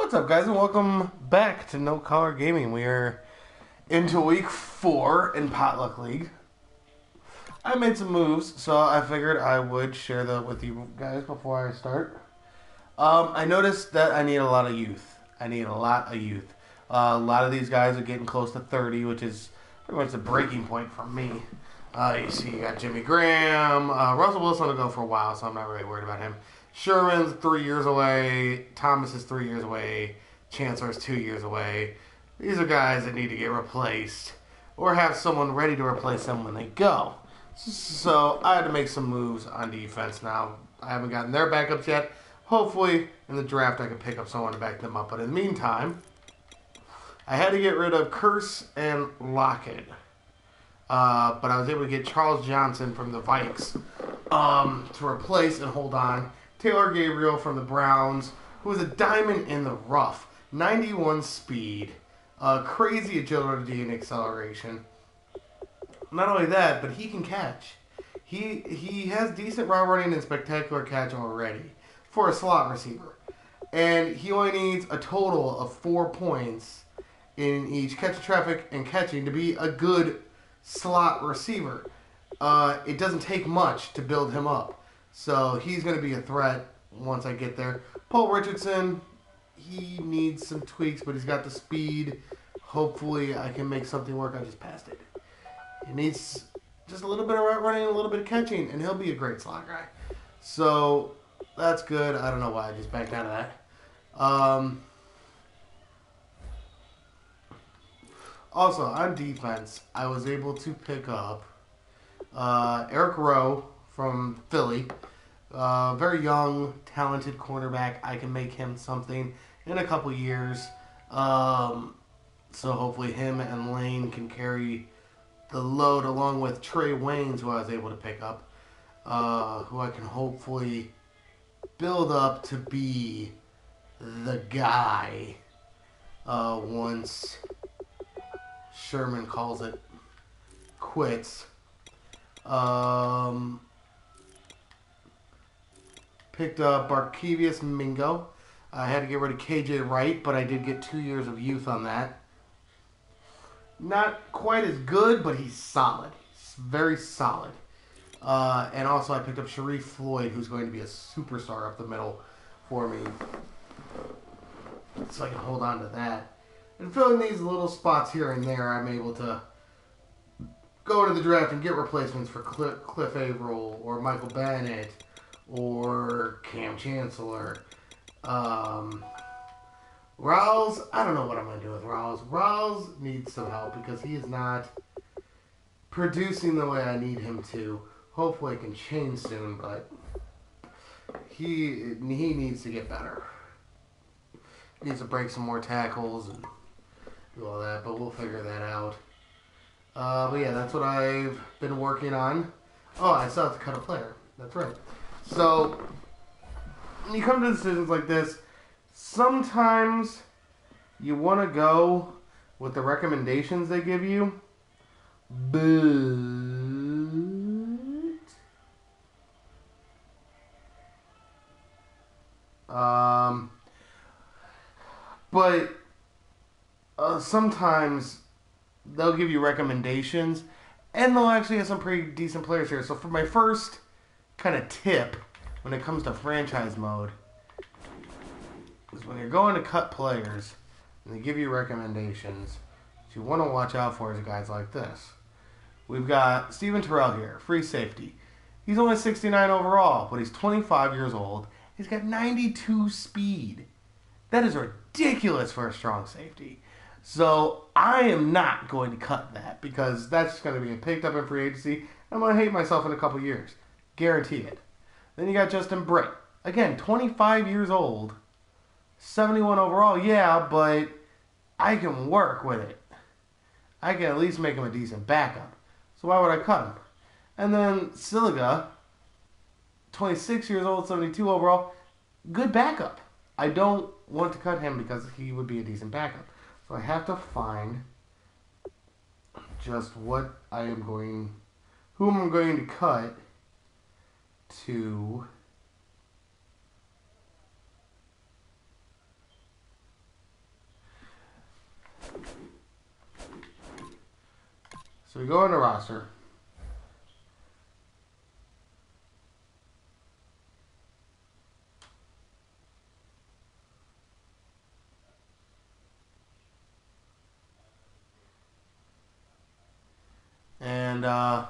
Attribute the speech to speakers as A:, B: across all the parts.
A: What's up, guys, and welcome back to No Collar Gaming. We are into week 4 in Potluck League. I made some moves, so I figured I would share that with you guys before I start. I noticed that I need a lot of youth. A lot of these guys are getting close to 30, which is pretty much the breaking point for me. You see, you got Jimmy Graham. Russell Wilson will go for a while, so I'm not really worried about him. Sherman's 3 years away. Thomas is 3 years away. Chancellor's 2 years away. These are guys that need to get replaced or have someone ready to replace them when they go. So I had to make some moves on defense now. I haven't gotten their backups yet. Hopefully in the draft I can pick up someone to back them up. But in the meantime, I had to get rid of Curse and Lockett. But I was able to get Charles Johnson from the Vikes to replace and hold on Taylor Gabriel from the Browns, who is a diamond in the rough. 91 speed, crazy agility and acceleration. Not only that, but he can catch. He has decent route running and spectacular catch already for a slot receiver. And he only needs a total of 4 points in each catch traffic and catching to be a good slot receiver. It doesn't take much to build him up. So he's going to be a threat once I get there. Paul Richardson, he needs some tweaks, but he's got the speed. Hopefully I can make something work. I just passed it. He needs just a little bit of route running and a little bit of catching, and he'll be a great slot guy. So that's good. I don't know why I just backed out of that. Also, on defense, I was able to pick up Eric Rowe from Philly. Very young, talented cornerback. I can make him something in a couple years. So hopefully him and Lane can carry the load along with Trey Waynes, who I was able to pick up. Who I can hopefully build up to be the guy once Sherman calls it quits. Picked up Barkevius Mingo. I had to get rid of KJ Wright, but I did get 2 years of youth on that. Not quite as good, but he's solid. He's very solid. And also I picked up Sharif Floyd, who's going to be a superstar up the middle for me. So I can hold on to that. And filling these little spots here and there, I'm able to go into the draft and get replacements for Cliff Averill or Michael Bennett or Cam Chancellor. Rawls, I don't know what I'm going to do with Rawls. Rawls needs some help because he is not producing the way I need him to. Hopefully it can change soon, but he needs to get better. He needs to break some more tackles and do all that, but we'll figure that out. But yeah, that's what I've been working on. Oh, I still have to cut a player. That's right. So, when you come to decisions like this, sometimes you want to go with the recommendations they give you, but sometimes they'll give you recommendations, and they'll actually have some pretty decent players here. So for my first kind of tip when it comes to franchise mode is when you're going to cut players and they give you recommendations, what you want to watch out for is guys like this. We've got Steven Terrell here, free safety. He's only 69 overall, but he's 25 years old. He's got 92 speed. That is ridiculous for a strong safety. So I am not going to cut that because that's going to be picked up in free agency. I'm going to hate myself in a couple years. Guarantee it. Then you got Justin Britt. Again, 25 years old, 71 overall. Yeah, but I can work with it. I can at least make him a decent backup. So why would I cut him? And then Siliga, 26 years old, 72 overall. Good backup. I don't want to cut him because he would be a decent backup. So I have to find just who I'm going to cut to So we go into roster. And what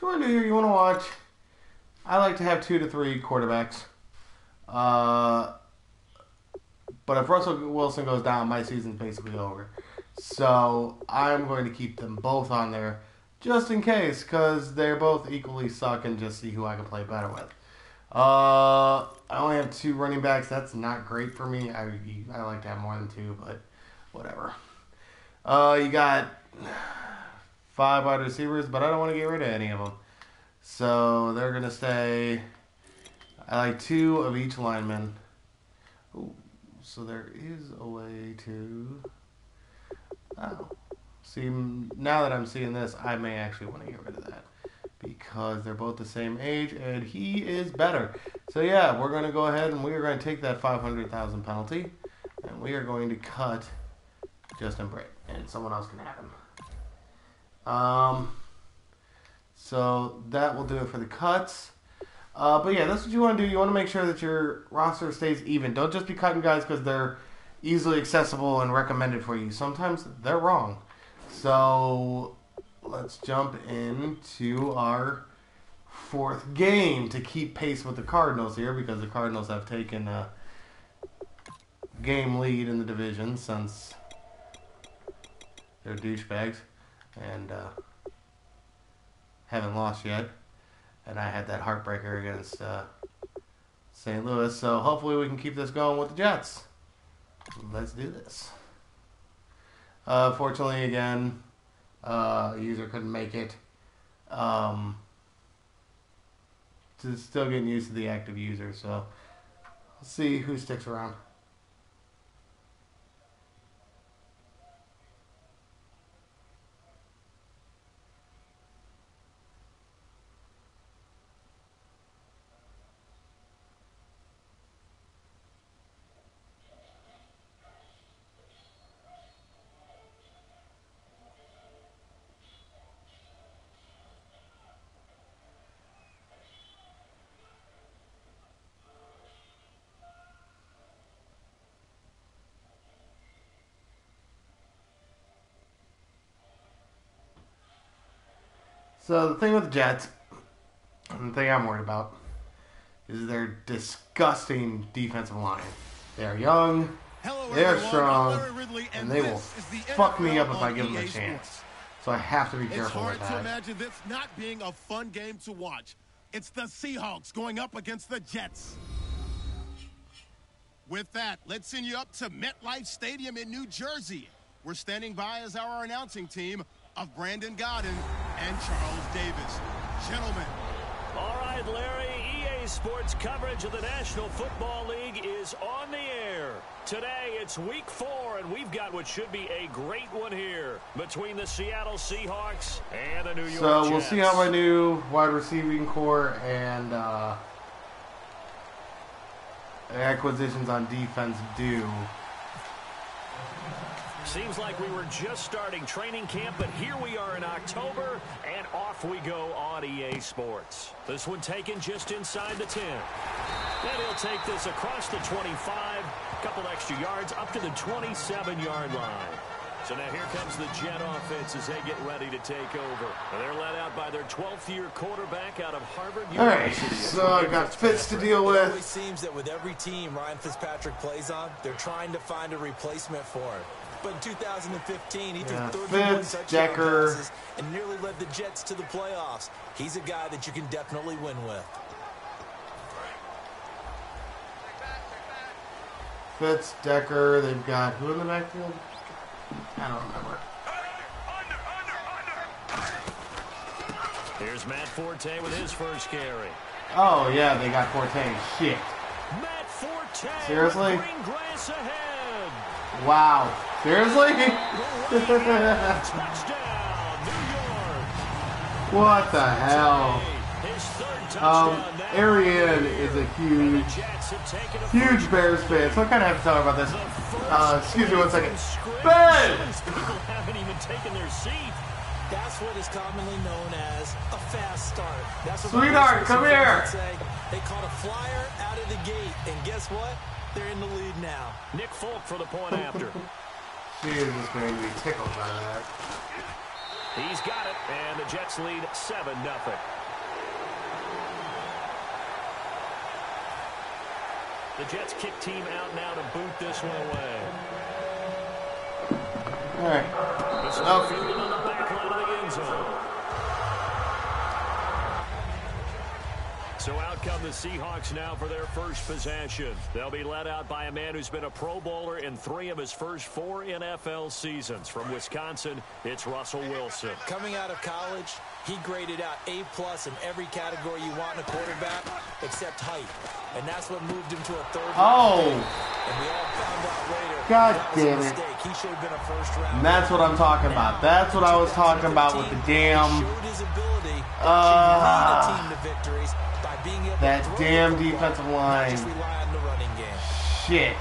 A: you want to do here, you want to watch. I like to have 2 to 3 quarterbacks. But if Russell Wilson goes down, my season's basically over. So I'm going to keep them both on there just in case, because they're both equally suck, and just see who I can play better with. I only have 2 running backs. That's not great for me. I like to have more than 2, but whatever. You got 5 wide receivers, but I don't want to get rid of any of them. So they're going to stay. I like 2 of each lineman. Ooh, so there is a way to. Oh. See, now that I'm seeing this, I may actually want to get rid of that. Because they're both the same age, and he is better. So yeah, we're going to go ahead and we are going to take that $500,000 penalty. And we are going to cut Justin Britt. And someone else can have him. So that will do it for the cuts. But yeah, that's what you want to do. You want to make sure that your roster stays even. Don't just be cutting guys because they're easily accessible and recommended for you. Sometimes they're wrong. So let's jump into our 4th game to keep pace with the Cardinals here, because the Cardinals have taken a game lead in the division since they're douchebags and haven't lost yet. And I had that heartbreaker against St. Louis. So hopefully we can keep this going with the Jets. Let's do this. Fortunately, again, user couldn't make it. Still getting used to the active user, so let's see who sticks around. So the thing with the Jets, and the thing I'm worried about, is their disgusting defensive line. They are young, they are strong, and they will fuck me up if I give them a chance. So I have to be careful with that.
B: It's hard to imagine this not being a fun game to watch. It's the Seahawks going up against the Jets. With that, let's send you up to MetLife Stadium in New Jersey. We're standing by as our announcing team of Brandon Godden and Charles Davis. Gentlemen.
C: All right, Larry, EA Sports coverage of the National Football League is on the air. Today, it's week 4, and we've got what should be a great one here between the Seattle Seahawks and the New York Jets.
A: So we'll see how my new wide receiving core and acquisitions on defense do.
C: Seems like we were just starting training camp, but here we are in October, and off we go on EA Sports. This one taken just inside the 10. And he'll take this across the 25, a couple extra yards, up to the 27-yard line. So now here comes the Jet offense as they get ready to take over. And they're led out by their 12th-year quarterback out of Harvard University.
A: All right, so I got Fitz to deal with.
D: It always seems that with every team Ryan Fitzpatrick plays on, they're trying to find a replacement for him. But in 2015, he threw 31 touchdown passes and nearly led the Jets to the playoffs. He's a guy that you can definitely win with.
A: Fitz, Decker, they've got who in the backfield? I don't remember.
C: Here's Matt Forte with his first carry.
A: Oh, yeah, they got Forte. Shit.
C: Matt Forte.
A: Seriously?
C: Green grass ahead.
A: Wow. Seriously?
C: Touchdown, New York.
A: What the hell?
C: His third touchdown.
A: Arian is a huge Bears fan, so I kind of have to tell her about this. Excuse me one second. Ben!
C: People haven't even taken their seat.
D: That's what is commonly known as a fast start. That's what
A: Sweetheart, come here.
D: Say. They caught a flyer out of the gate, and guess what? They're in the lead now.
C: Nick Folk for the point after.
A: She is just going to be tickled by that.
C: He's got it, and the Jets lead 7-0. The Jets kick team out now to boot this one away.
A: All right.
C: This is the field on the back line of the end zone. So out come the Seahawks now for their first possession. They'll be led out by a man who's been a Pro Bowler in 3 of his first 4 NFL seasons. From Wisconsin, it's Russell Wilson.
D: Coming out of college, he graded out A+ in every category you want in a quarterback except height. And that's what moved him to a 3rd.
A: Oh!
D: And we all found out later.
A: God
D: that was
A: damn
D: a
A: it.
D: mistake. He should have been a first round.
A: And that's what I'm talking about. That's what I was talking about with the damn...
D: He showed his ability to lead a team to victories by being able
A: that
D: to throw
A: damn
D: the football,
A: defensive line.
D: not just rely on the running game.
A: Shit.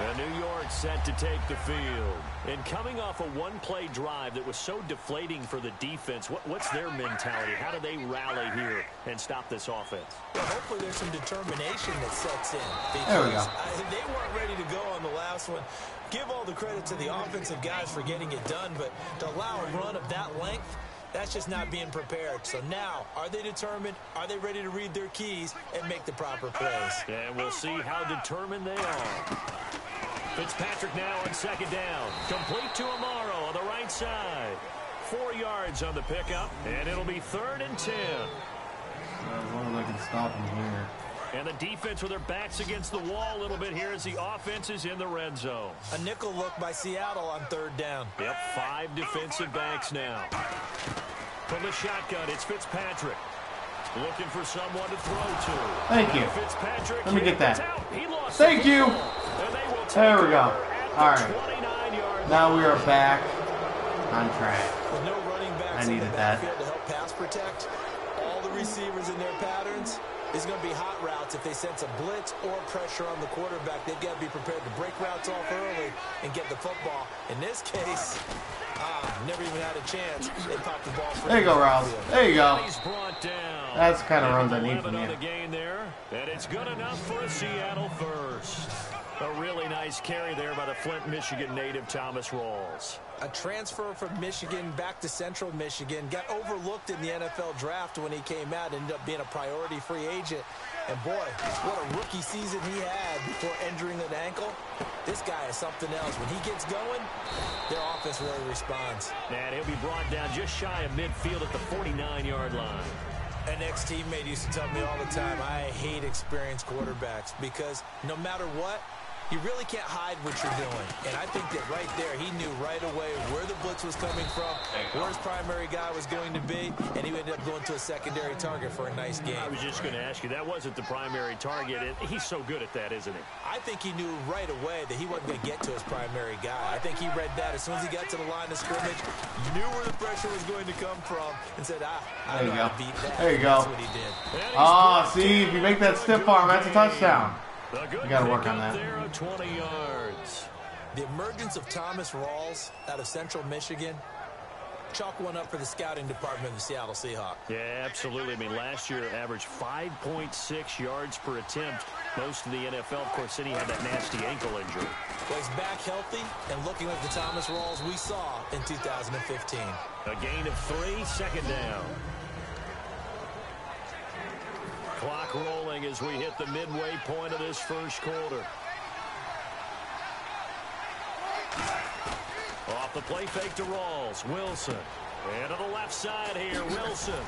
C: And New York set to take the field. And coming off a one-play drive that was so deflating for the defense, what's their mentality? How do they rally here and stop this offense?
D: Well, hopefully there's some determination that sets in.
A: There we go.
D: They weren't ready to go on the last one. Give all the credit to the offensive guys for getting it done, but to allow a run of that length, that's just not being prepared. So now, are they determined? Are they ready to read their keys and make the proper plays?
C: And we'll see how determined they are. Fitzpatrick now on 2nd down. Complete to Amaro on the right side. 4 yards on the pickup, and it'll be 3rd and 10.
A: As long as I can stop him here.
C: And the defense with their backs against the wall a little bit here as the offense is in the red zone.
D: A nickel look by Seattle on 3rd down.
C: Yep, 5 defensive backs now. From the shotgun, it's Fitzpatrick. Looking for someone to throw to.
A: Thank you.
C: Fitzpatrick.
A: Let me get that.
C: He lost
A: Thank you. There we go. All right.
C: 29-yard
A: Now we are back on track.
D: With no running backs
A: I
D: in the
A: needed that.
D: backfield to help pass protect, all the receivers in their patterns is going to be hot routes. If they sense a blitz or pressure on the quarterback, they've got to be prepared to break routes off early and get the football. In this case, never even had a chance. They popped the ball.
A: There you go, Rouse. There you go.
C: He's brought down.
A: That's the kind of runs I need from
C: on
A: you.
C: the gain there, and it's good enough for a Seattle first. A really nice carry there by the Flint, Michigan native Thomas Rawls.
D: A transfer from Michigan back to Central Michigan. Got overlooked in the NFL draft when he came out. Ended up being a priority free agent. And boy, what a rookie season he had before injuring an ankle. This guy is something else. When he gets going, their offense really responds.
C: And he'll be brought down just shy of midfield at the 49-yard line.
D: An ex-teammate used to tell me all the time, I hate experienced quarterbacks because no matter what, you really can't hide what you're doing. And I think that right there, he knew right away where the blitz was coming from, where his primary guy was going to be, and he ended up going to a secondary target for a nice game.
C: I was just going to ask you, that wasn't the primary target. He's so good at that, isn't he?
D: I think he knew right away that he wasn't going to get to his primary guy. I think he read that as soon as he got to the line of scrimmage, knew where the pressure was going to come from, and said, I know how to beat that.
A: There you go.
D: That's what he did.
A: See, if you make that stiff arm, that's a touchdown. You got to work on that.
C: There of 20 yards.
D: The emergence of Thomas Rawls out of Central Michigan, chalk one up for the scouting department of the Seattle Seahawks.
C: Yeah, absolutely. I mean, last year averaged 5.6 yards per attempt. Most of the NFL, of course, then he had that nasty ankle injury.
D: Well, he's back healthy and looking like the Thomas Rawls we saw in 2015.
C: A gain of 3, 2nd down. Clock rolling as we hit the midway point of this first quarter. Off the play fake to Rawls. Wilson. And to the left side here, Wilson.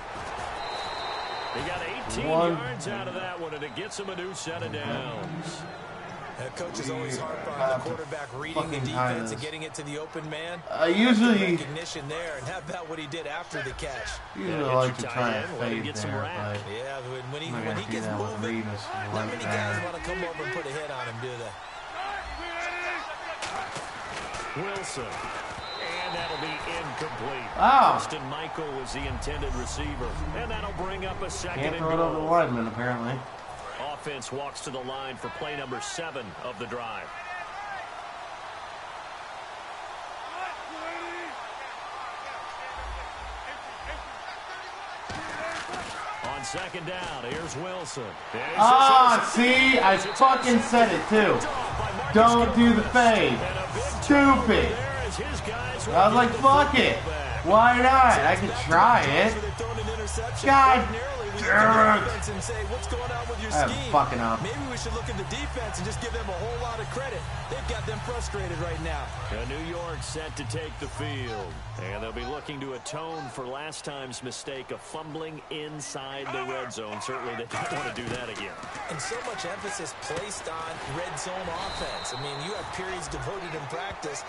C: He got 18 yards out of that one, and it gets him a new set of downs.
D: Coach is always harp on the quarterback reading the defense and getting it to the open man.
A: Usually
D: recognition there, and how about what he did after the catch?
A: Usually like to try and fade there, but
D: yeah, when he gets moving, not many guys want to come over and put a hit on him, do they?
C: Wilson. And that'll be incomplete.
A: Wow.
C: Justin Michael was the intended receiver. And that'll bring up a second
A: can't
C: and
A: throw it over the
C: goal.
A: lineman, apparently.
C: Offense walks to the line for play number 7 of the drive. On second down, here's Wilson.
A: See? I fucking said it, too. Don't do the fade. Stupid. I was like, fuck it. Why not? I could try it. God damn it. I'm fucking up.
D: Maybe we should look at the defense and just give them a whole lot of credit. They've got them frustrated right now.
C: New York set to take the field. And they'll be looking to atone for last time's mistake of fumbling inside the red zone. Certainly they don't want to do that again.
D: And so much emphasis placed on red zone offense. I mean, you have periods devoted in practice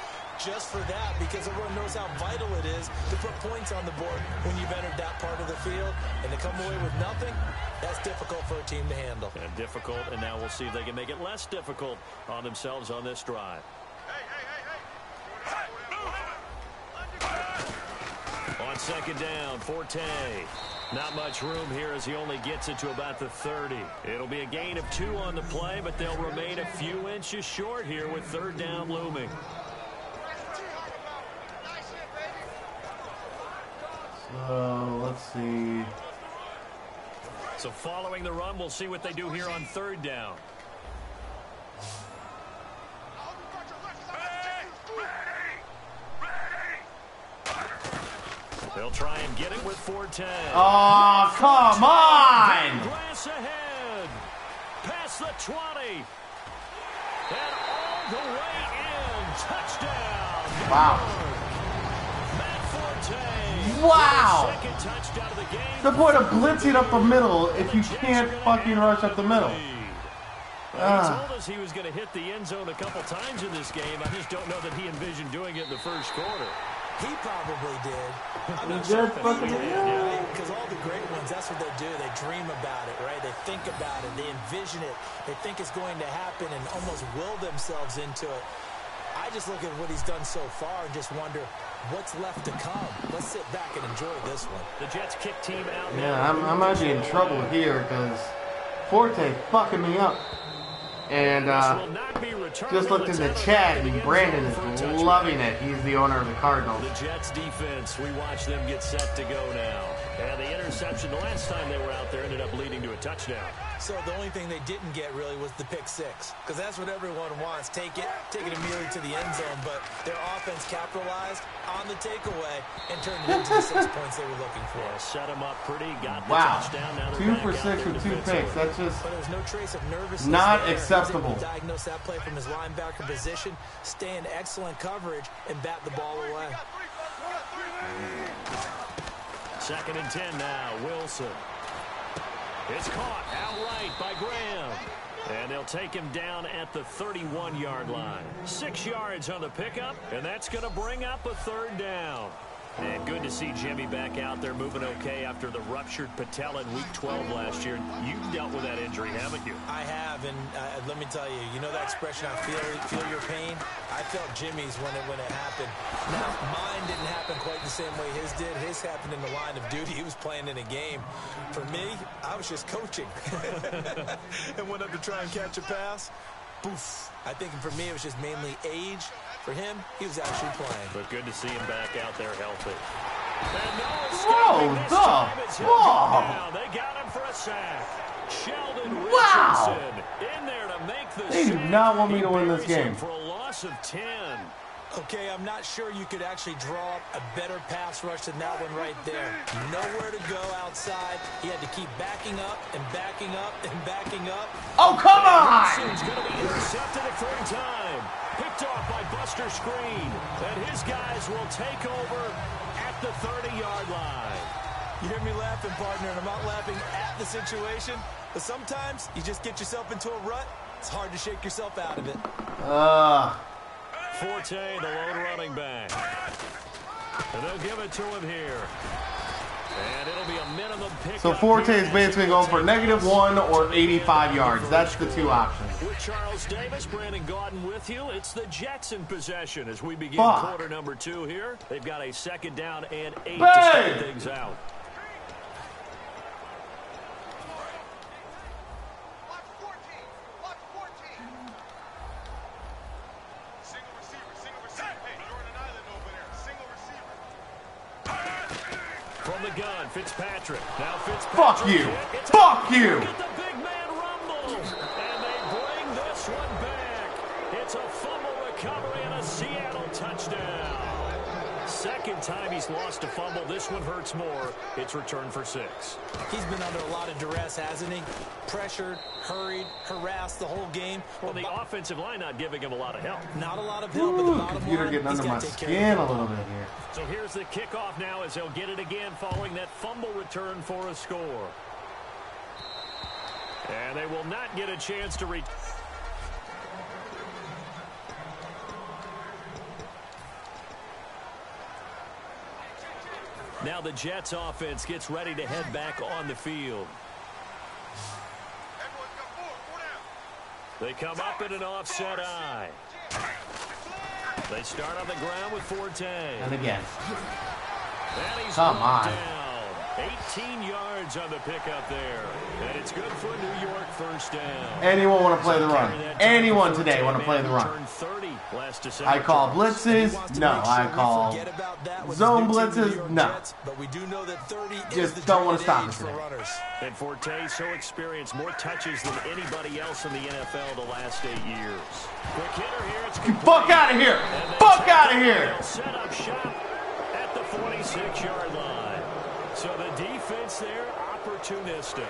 D: just for that, because everyone knows how vital it is to put points on the board when you've entered that part of the field. And to come away with nothing, that's difficult for a team to handle.
C: And difficult, and now we'll see if they can make it less difficult on themselves on this drive. On second down, Forte. Not much room here as he only gets it to about the 30. It'll be a gain of 2 on the play, but they'll remain a few inches short here with third down looming.
A: So, let's see.
C: So following the run, we'll see what they do here on third down. They'll try and get it with Forte.
A: Oh, come on!
C: Glass ahead. Past the 20. And all the way in. Touchdown.
A: Wow.
C: Matt Forte.
A: Wow!
C: Second touchdown of the game.
A: The point of blitzing up the middle if you can't fucking rush up the middle.
C: He told us he was going to hit the end zone a couple times in this game. I just don't know that he envisioned doing it in the first quarter.
D: He probably did. I'm not
A: sure
D: sure he did. Because all the great ones, that's what they do. They dream about it, right? They think about it. They envision it. They think it's going to happen and almost will themselves into it. I just look at what he's done so far and just wonder what's left to come. Let's sit back and enjoy this one.
C: The Jets kick team out now.
A: Yeah, I might be in trouble here because Forte fucking me up. And just looked in the chat and Brandon is loving it. He's the owner of the Cardinals.
C: The Jets defense, we watch them get set to go now. And the interception the last time they were out there ended up leading to a touchdown.
D: So the only thing they didn't get really was the pick six, because that's what everyone wants. Take it immediately to the end zone, but their offense capitalized on the takeaway and turned it into the 6 points they were looking for.
C: Yeah, set them up pretty, got the
A: wow.
C: touchdown. Now
A: 2 for 6 with 2 picks. That's just
D: but there's no trace of nervousness
A: not
D: there.
A: acceptable.
D: Diagnose that play from his linebacker position, stay in excellent coverage, and bat the ball away.
C: Second and 10 now, Wilson. It's caught outright by Graham. And they'll take him down at the 31-yard line. 6 yards on the pickup, and that's going to bring up a third down. And good to see Jimmy back out there moving okay after the ruptured patella in Week 12 last year. You've dealt with that injury, haven't you?
D: I have, and let me tell you, you know that expression, I feel your pain? I felt Jimmy's when it happened. Now, mine didn't happen quite the same way his did. His happened in the line of duty. He was playing in a game. For me, I was just coaching. And went up to try and catch a pass. Poof. I think for me, it was just mainly age. For him, he was actually playing.
C: But good to see him back out there healthy.
A: Whoa!
C: They got him for a sack. Sheldon
A: Wow!
C: Richardson in there to make the
A: They do not want me to win this game.
C: For a loss of 10.
D: Okay, I'm not sure you could actually draw up a better pass rush than that one right there. Nowhere to go outside. He had to keep backing up and backing up and backing up.
A: Oh, come on!
C: Richardson's going to be intercepted a third time. Picked off by Buster Screen. And his guys will take over at the 30-yard line.
D: You hear me laughing, partner, and I'm not laughing at the situation. But sometimes you just get yourself into a rut. It's hard to shake yourself out of it.
C: Forte, the lone running back. And they'll give it to him here. And it'll be a minimum pick.
A: So Forte is basically going for -1 or 85 yards. That's the 2 options.
C: With Charles Davis, Brandon Gaudin with you. It's the Jets in possession as we begin quarter number 2 here. They've got a second down and 8 to start things out. the gun, Fitzpatrick. Now Fitzpatrick.
A: Fuck you. Fuck you.
C: Get the big man rumbles. And they bring this one back. It's a fumble recovery and a Seattle touchdown. Second time he's lost a fumble. This one hurts more. It's returned for 6.
D: He's been under a lot of duress, hasn't he? Pressured, hurried, harassed the whole game.
C: Well, the offensive line not giving him a lot of help.
D: Not a lot of help, but the bottom
A: Computer
D: line,
A: getting
D: he's
A: under my
D: got to take care
A: skin
D: of
A: a little bit here.
C: So here's the kickoff now as they'll get it again following that fumble return for a score. And they will not get a chance to reach. Now the Jets offense gets ready to head back on the field. They come up in an offset eye. They start on the ground with Forte.
A: And again.
C: And he's
A: Come on.
C: down. 18 yards on the pickup there. And it's good for a New York first down.
A: Anyone want to play the run? Anyone today want to play the run? I call blitzes. No, I call zone blitzes. No.
D: But we do know that 30
A: Just don't want to stop it today.
C: And Forte so experienced, more touches than anybody else in the NFL the last 8 years. Quick hitter here. It's
A: fuck out of here! Fuck out of here!
C: Set up shop at the 46-yard line. So the defense there, opportunistic.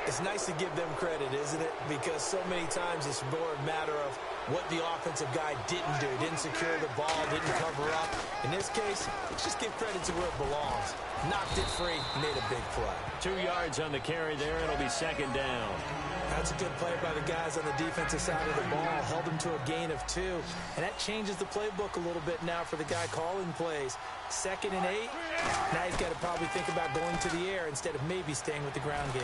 D: It's nice to give them credit, isn't it? Because so many times it's more a matter of what the offensive guy didn't do. Didn't secure the ball, didn't cover up. In this case, let's just give credit to where it belongs. Knocked it free, made a big play.
C: 2 yards on the carry there. It'll be second down.
D: That's a good play by the guys on the defensive side of the ball. Held them to a gain of 2. And that changes the playbook a little bit now for the guy calling plays. 2nd and 8. Now he's got to probably think about going to the air instead of maybe staying with the ground game.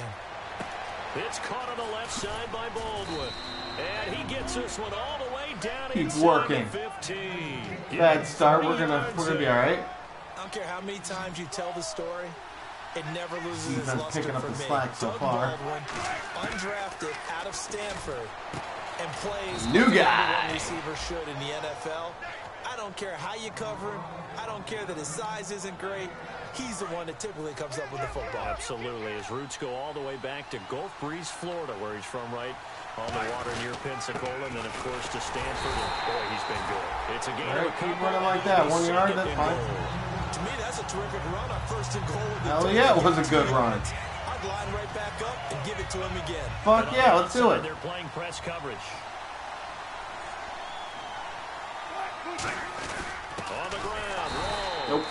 C: It's caught on the left side by Baldwin. And he gets this one all the way down.
A: Keep working.
C: 15.
A: Bad start. We're gonna be all right.
D: I don't care how many times you tell the story, it never loses its luster
A: picking up
D: for
A: the
D: me.
A: slack so far.
D: Baldwin, undrafted out of Stanford, and plays
A: New
D: like
A: guy.
D: one receiver should in the NFL. I don't care how you cover him. I don't care that his size isn't great. He's the one that typically comes up with the football.
C: Absolutely. His roots go all the way back to Gulf Breeze, Florida, where he's from, right on the water near Pensacola, and then, of course, to Stanford. And, boy, he's been good. It's a game.
A: All right, keep running like that. 1 yard, that's fine.
D: To me, that's a terrific run on 1st and goal.
A: Hell yeah, it was a good run.
D: I'd line right back up and give it to him again.
A: Fuck yeah, let's do it.
C: They're playing press coverage. On the ground, rolls.
A: Nope.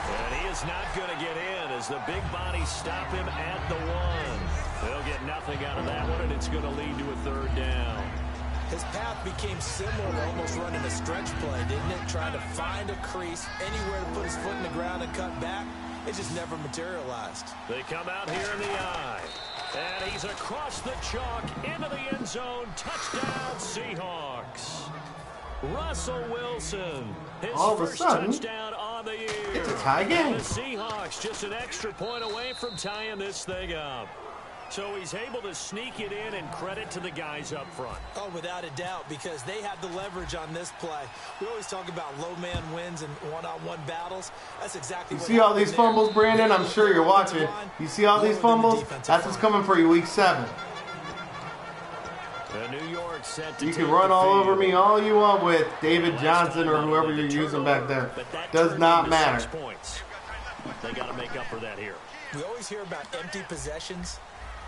C: And he is not going to get in as the big bodies stop him at the 1. They'll get nothing out of that one, and it's going to lead to a 3rd down.
D: His path became similar to almost running a stretch play, didn't it? Trying to find a crease, anywhere to put his foot in the ground and cut back. It just never materialized.
C: They come out here in the eye. And he's across the chalk into the end zone. Touchdown, Seahawks. Russell Wilson, his
A: All of a
C: first
A: sudden,
C: touchdown on the year.
A: it's a tie game.
C: The Seahawks just an extra point away from tying this thing up. So he's able to sneak it in, and credit to the guys up front.
D: Oh, without a doubt, because they had the leverage on this play. We always talk about low man wins and one-on-one battles. That's exactly what
A: You see all these fumbles, Brandon? I'm sure you're watching. You see all these fumbles? That's what's coming for you week 7.
C: New York set to
A: you can run all over me all you want with David Johnson or whoever you're using back there. Does not matter.
C: They got to make up for that here.
D: We always hear about empty possessions,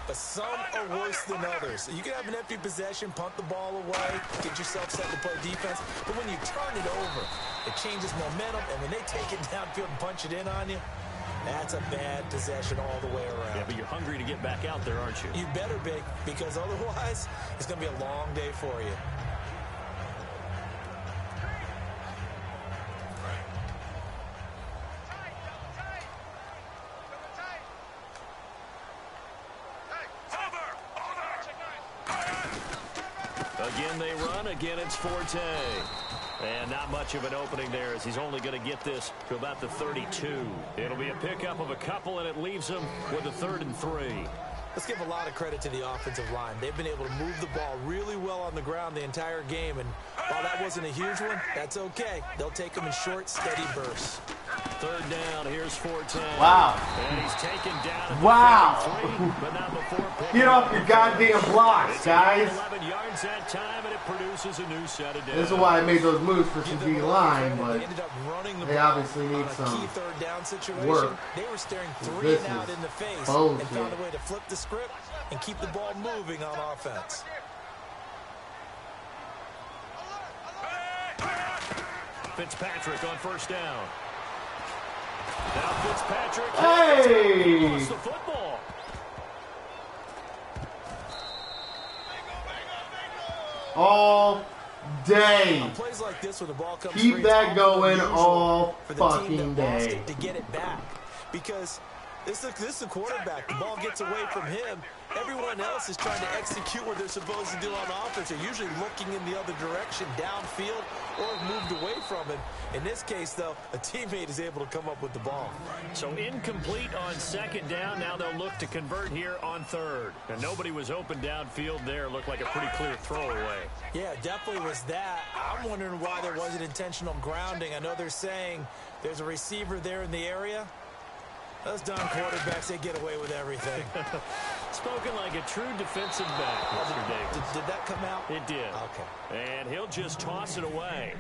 D: but some are worse than others. You can have an empty possession, punt the ball away, get yourself set to play defense, but when you turn it over, it changes momentum, and when they take it downfield and punch it in on you, that's a bad possession all the way around.
C: Yeah, but you're hungry to get back out there, aren't you?
D: You better be, because otherwise, it's going to be a long day for you.
C: Again, they run. Again, it's Forte. And not much of an opening there, as he's only going to get this to about the 32. It'll be a pickup of a couple, and it leaves him with a 3rd and 3.
D: Let's give a lot of credit to the offensive line. They've been able to move the ball really well on the ground the entire game. And while that wasn't a huge one, that's okay. They'll take them in short, steady bursts.
C: Third down, here's 4-10.
A: Wow.
C: And he's taken down at the
A: Wow.
C: 33, but not before picking
A: Get
C: up
A: off your
C: the
A: goddamn
C: first.
A: blocks,
C: It's
A: guys.
C: 11 yards that time, and it produces a new set of downs.
A: This is why I made those moves for some D-line, but
D: They ended up running the
A: they
D: ball
A: obviously need
D: on a
A: some
D: key third down situation.
A: work.
D: They were staring
A: This
D: 3 and out
A: is
D: in the face
A: bullshit.
D: and found a way to flip the script and keep the ball moving on offense.
C: Fitzpatrick on first down. Now Fitzpatrick
A: Hey!
C: lost the football.
A: all day.
D: On plays like this, when the ball comes
A: Keep
D: free,
A: that
D: it's often
A: going
D: unusual
A: all
D: for the team
A: fucking
D: that lost
A: day.
D: it to get it back, because this is the quarterback. The ball gets away from him. Everyone else is trying to execute what they're supposed to do on offense. They're usually looking in the other direction, downfield, or have moved away from it. In this case, though, a teammate is able to come up with the ball.
C: So incomplete on second down. Now they'll look to convert here on third. And nobody was open downfield there. Looked like a pretty clear throwaway.
D: Yeah, definitely was that. I'm wondering why there wasn't intentional grounding. I know they're saying there's a receiver there in the area. Those darn quarterbacks, they get away with everything.
C: Spoken like a true defensive back, Mr. Davis.
D: Did that come out?
C: It did.
D: Okay.
C: And he'll just toss it away.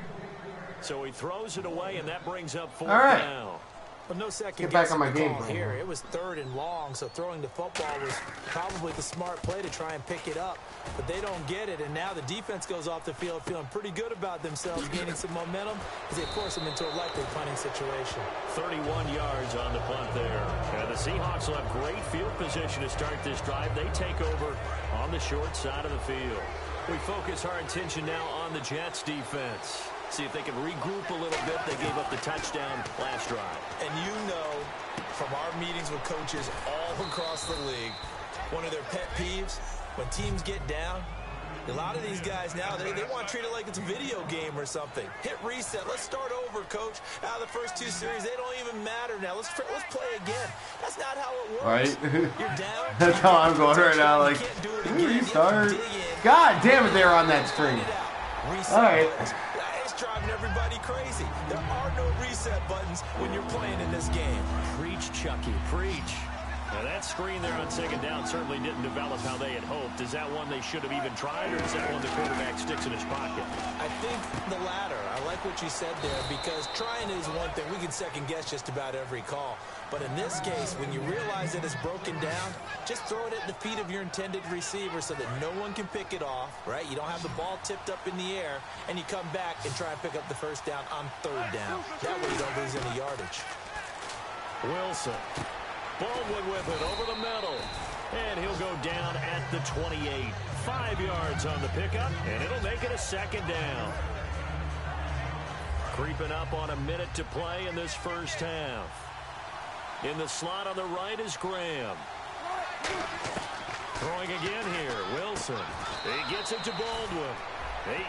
C: So he throws it away, and that brings up fourth
A: All right.
C: down.
D: But no second
A: Get back
D: guessing
A: on my
D: the
A: game
D: call
A: plan
D: here.
A: here.
D: It was third and long, so throwing the football was probably the smart play to try and pick it up. But they don't get it, and now the defense goes off the field feeling pretty good about themselves, gaining some momentum as they force them into a likely punting situation.
C: 31 yards on the punt there. And the Seahawks will have great field position to start this drive. They take over on the short side of the field. We focus our attention now on the Jets defense. See if they can regroup a little bit. They gave up the touchdown last drive.
D: And you know from our meetings with coaches all across the league, one of their pet peeves, when teams get down, a lot of these guys now, they want to treat it like it's a video game or something. Hit reset. Let's start over, coach. Out of the first 2 series, they don't even matter now. Let's play again. That's not how it works.
A: Right?
D: You're down.
A: That's how I'm going right now. Like,
D: You can't do it again.
A: restart. God damn it, they were on that string.
D: Reset
A: All right.
D: buttons. It's driving everybody crazy. There are no reset buttons when you're playing in this game.
C: Preach, Chucky, preach. Now that screen there on second down certainly didn't develop how they had hoped. Is that one they should have even tried, or is that one the quarterback sticks in his pocket?
D: I think the latter. I like what you said there, because trying is one thing. We can second guess just about every call. But in this case, when you realize that it's broken down, just throw it at the feet of your intended receiver so that no one can pick it off, right? You don't have the ball tipped up in the air, and you come back and try and pick up the first down on third down. That way you don't lose any yardage.
C: Wilson. Baldwin with it over the middle. And he'll go down at the 28. 5 yards on the pickup, and it'll make it a second down. Creeping up on a minute to play in this first half. In the slot on the right is Graham. Throwing again here, Wilson. He gets it to Baldwin.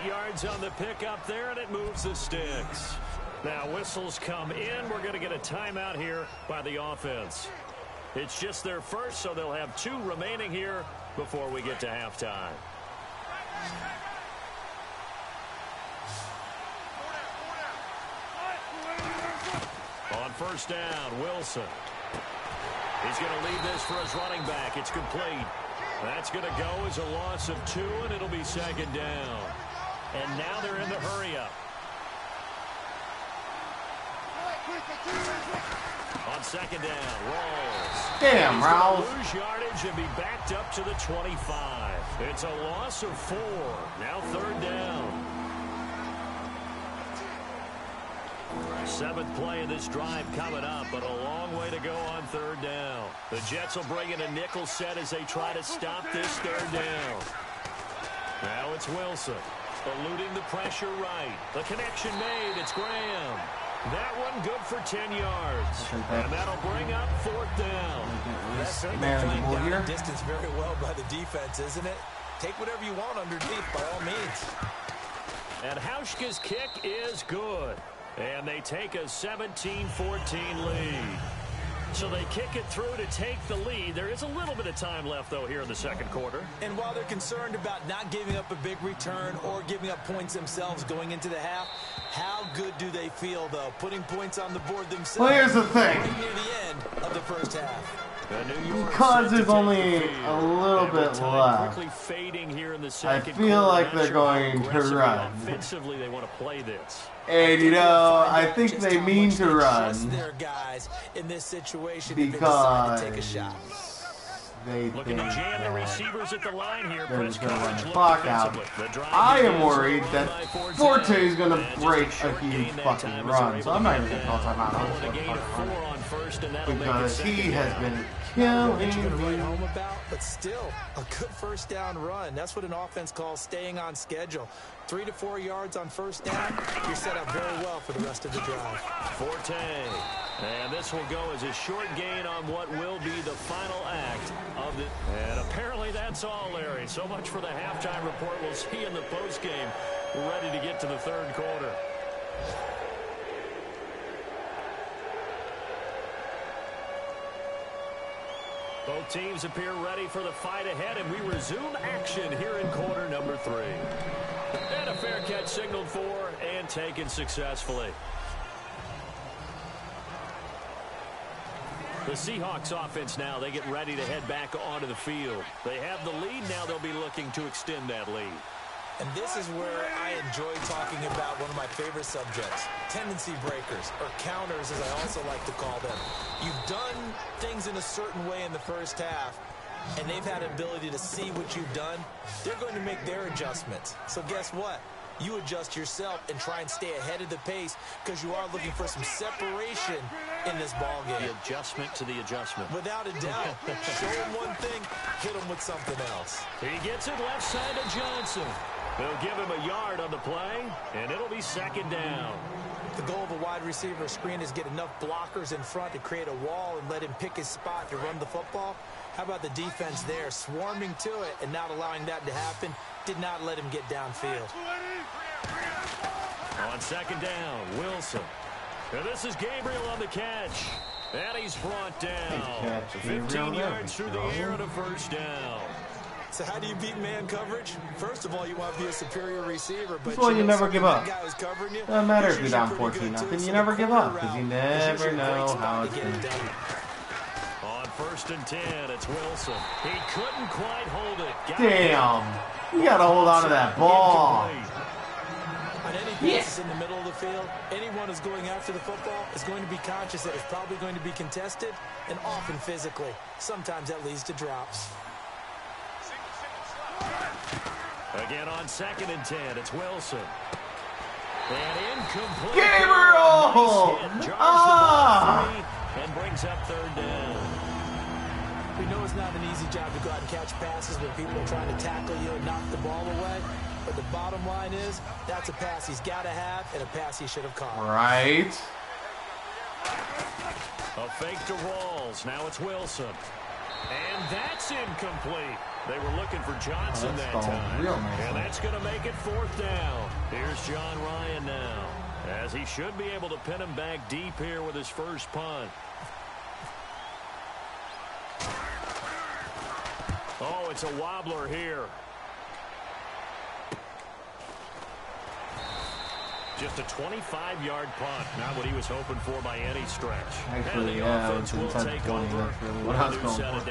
C: 8 yards on the pickup there, and it moves the sticks. Now whistles come in. We're going to get a timeout here by the offense. It's just their first, so they'll have 2 remaining here before we get to halftime. On first down, Wilson. He's going to leave this for his running back. It's complete. That's going to go as a loss of 2, and it'll be second down. And now they're in the hurry-up. On second down, Rawls.
A: Damn, Rawls.
C: Lose yardage and be backed up to the 25. It's a loss of 4. Now third down. 7th play of this drive coming up, but a long way to go on third down. The Jets will bring in a nickel set as they try to stop this third down. Now it's Wilson, eluding the pressure right. The connection made. It's Graham. That one good for 10 yards. And that'll bring up fourth down.
D: That's certainly playing down the distance very well by the defense, isn't it? Take whatever you want underneath, by all means.
C: And Hauschka's kick is good. And they take a 17-14 lead. So they kick it through to take the lead. There is a little bit of time left, though, here in the second quarter.
D: And while they're concerned about not giving up a big return or giving up points themselves going into the half, how good do they feel, though, putting points on the board themselves?
A: Well, here's the thing.
D: Right near the end of the first half.
A: Because there's only a little bit left, I feel like they're going to run.
C: Offensively, they want to play this.
A: And, you know, I think they mean to run
D: their guys in this situation
A: because
D: they take a shot.
A: They
C: looking
A: think
C: to jam the
A: that
C: receivers at the line here.
A: they're just going to run the clock out. I am worried that Forte is going to break a huge fucking run, so I'm not even going to call timeout on this one because he has been killing me.
D: Home about, but still a good first down run. That's what an offense calls staying on schedule. 3 to 4 yards on first down. You're set up very well for the rest of the drive.
C: Forte. And this will go as a short gain on what will be the final act of the... And apparently that's all, Larry. So much for the halftime report. We'll see in the postgame. We're ready to get to the third quarter. Both teams appear ready for the fight ahead, and we resume action here in quarter number 3. And a fair catch signaled for and taken successfully. The Seahawks offense now, they get ready to head back onto the field. They have the lead. Now they'll be looking to extend that lead.
D: And this is where I enjoy talking about one of my favorite subjects, tendency breakers, or counters as I also like to call them. You've done things in a certain way in the first half, and they've had an ability to see what you've done. They're going to make their adjustments. So guess what? You adjust yourself and try and stay ahead of the pace because you are looking for some separation in this ball game.
C: The adjustment to the adjustment.
D: Without a doubt. Show him one thing, hit him with something else.
C: He gets it left side to Johnson. They'll give him a yard on the play, and it'll be second down.
D: The goal of a wide receiver screen is get enough blockers in front to create a wall and let him pick his spot to run the football. How about the defense there, swarming to it and not allowing that to happen? Did not let him get downfield.
C: On second down, Wilson. And this is Gabriel on the catch. And he's brought down. 15 yards through the air and a first down.
D: So how do you beat man coverage? First of all, you want to be a superior receiver. But
A: well, you never give up.
D: You,
A: doesn't matter if you're down 14-0. You never give up because you never know how it's going to be.
C: On first and 10, it's Wilson. He couldn't quite hold it.
A: Damn. You got to hold on to that ball.
D: On any passes in the middle of the field, anyone who's going after the football is going to be conscious that it's probably going to be contested and often physically. Sometimes that leads to drops.
C: Again on second and 10, it's Wilson. And incomplete.
A: Gabriel!
C: And brings up third down.
D: We know it's not an easy job to go out and catch passes when people are trying to tackle you and knock the ball away. But the bottom line is, that's a pass he's got to have and a pass he should have caught.
A: Right.
C: A fake to Rawls. Now it's Wilson. And that's incomplete. They were looking for Johnson that time.
A: Real nice
C: and that's going to make it fourth down. Here's John Ryan now, as he should be able to pin him back deep here with his first punt. Oh, it's a wobbler here. Just a 25-yard punt. Not what he was hoping for by any stretch.
A: Actually, yeah, it's inside 20. That's really what I was going for.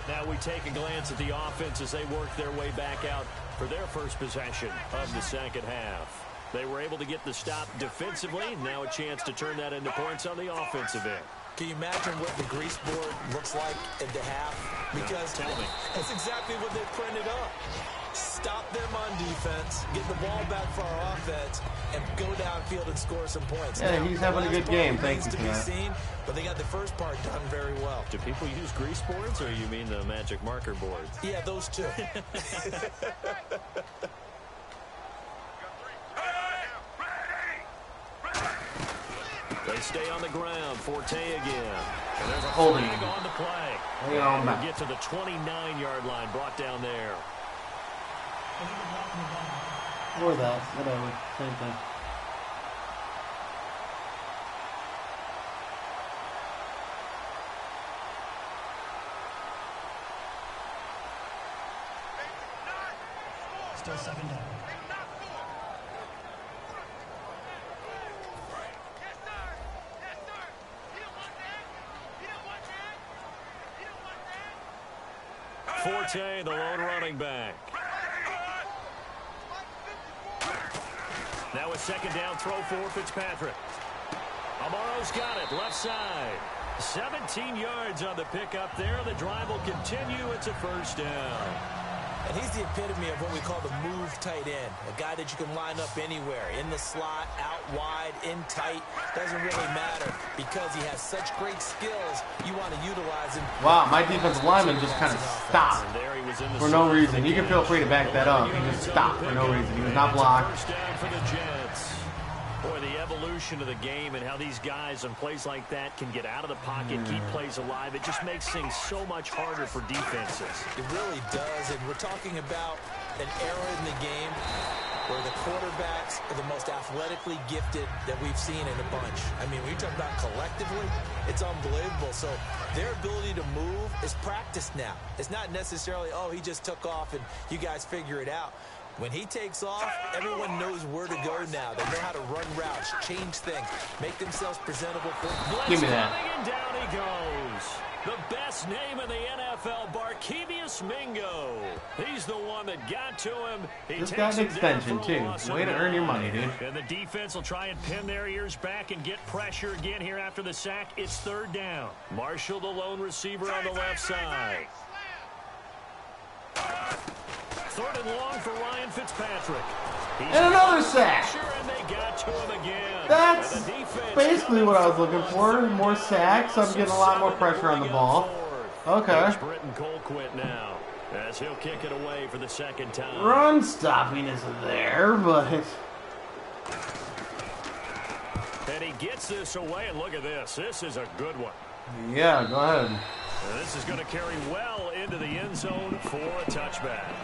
C: Now we take a glance at the offense as they work their way back out for their first possession of the second half. They were able to get the stop defensively. Now a chance to turn that into points on the offensive end.
D: Can you imagine what the grease board looks like at the half? Because that's exactly what they printed up. Stop them on defense, get the ball back for our offense, and go downfield and score some points.
A: Yeah, he's having a good game. Thank you
D: for that. But they got the first part done very well.
C: Do people use grease boards, or you mean the magic marker boards?
D: Yeah, those two.
C: They stay on the ground. Forte again. And there's a
A: holding
C: on the play.
A: And
C: we get to the 29-yard line, brought down there.
A: Or that, whatever, same thing.
E: Still second down.
C: Forte, the lone running back. Now a second down throw for Fitzpatrick. Amaro's got it, left side. 17 yards on the pickup there. The drive will continue. It's a first down.
D: And he's the epitome of what we call the move tight end. A guy that you can line up anywhere. In the slot, out wide, in tight. Doesn't really matter because he has such great skills. You want to utilize him.
A: Wow, my defensive lineman just kind of stopped for no reason. You can feel free to back that up. He just stopped for no reason. He was not blocked.
C: First down for the Jets. Boy, the evolution of the game and how these guys on plays like that can get out of the pocket, keep plays alive, it just makes things so much harder for defenses.
D: It really does, and we're talking about an era in the game where the quarterbacks are the most athletically gifted that we've seen in a bunch. I mean, when you talk about collectively, it's unbelievable. So their ability to move is practiced now. It's not necessarily, oh, he just took off and you guys figure it out. When he takes off, everyone knows where to go now. They know how to run routes, change things, make themselves presentable.
A: Give me that.
C: And down he goes. The best name in the NFL, Barkevious Mingo. He's the one that got to him.
A: This got an extension, too. Way to earn your money, dude.
C: And the defense will try and pin their ears back and get pressure again here after the sack. It's third down. Marshall, the lone receiver on the left side. Third and long for Ryan Fitzpatrick.
A: And another sack.
C: And they got to him again.
A: That's basically what I was looking for. More sacks. I'm getting a lot more pressure on the ball. Okay.
C: Britton Colquitt now as he'll kick it away for the second time.
A: Run stopping isn't there, but...
C: And he gets this away, and look at this. This is a good one.
A: Yeah, go ahead.
C: And this is going to carry well into the end zone for a touchback.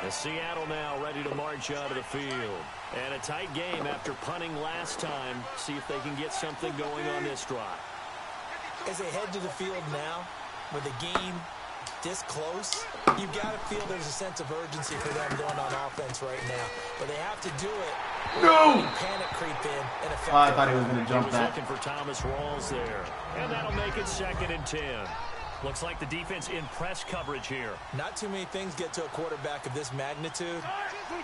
C: And Seattle now ready to march out of the field. And a tight game after punting last time. See if they can get something going on this drive.
D: As they head to the field now, with the game this close, you've got to feel there's a sense of urgency for them going on offense right now. But they have to do it.
A: No!
D: Panic creep in.
A: Oh, I thought he was going to jump that.
C: Looking for Thomas Rawls there. And that'll make it 2nd and 10. Looks like the defense in press coverage here.
D: Not too many things get to a quarterback of this magnitude,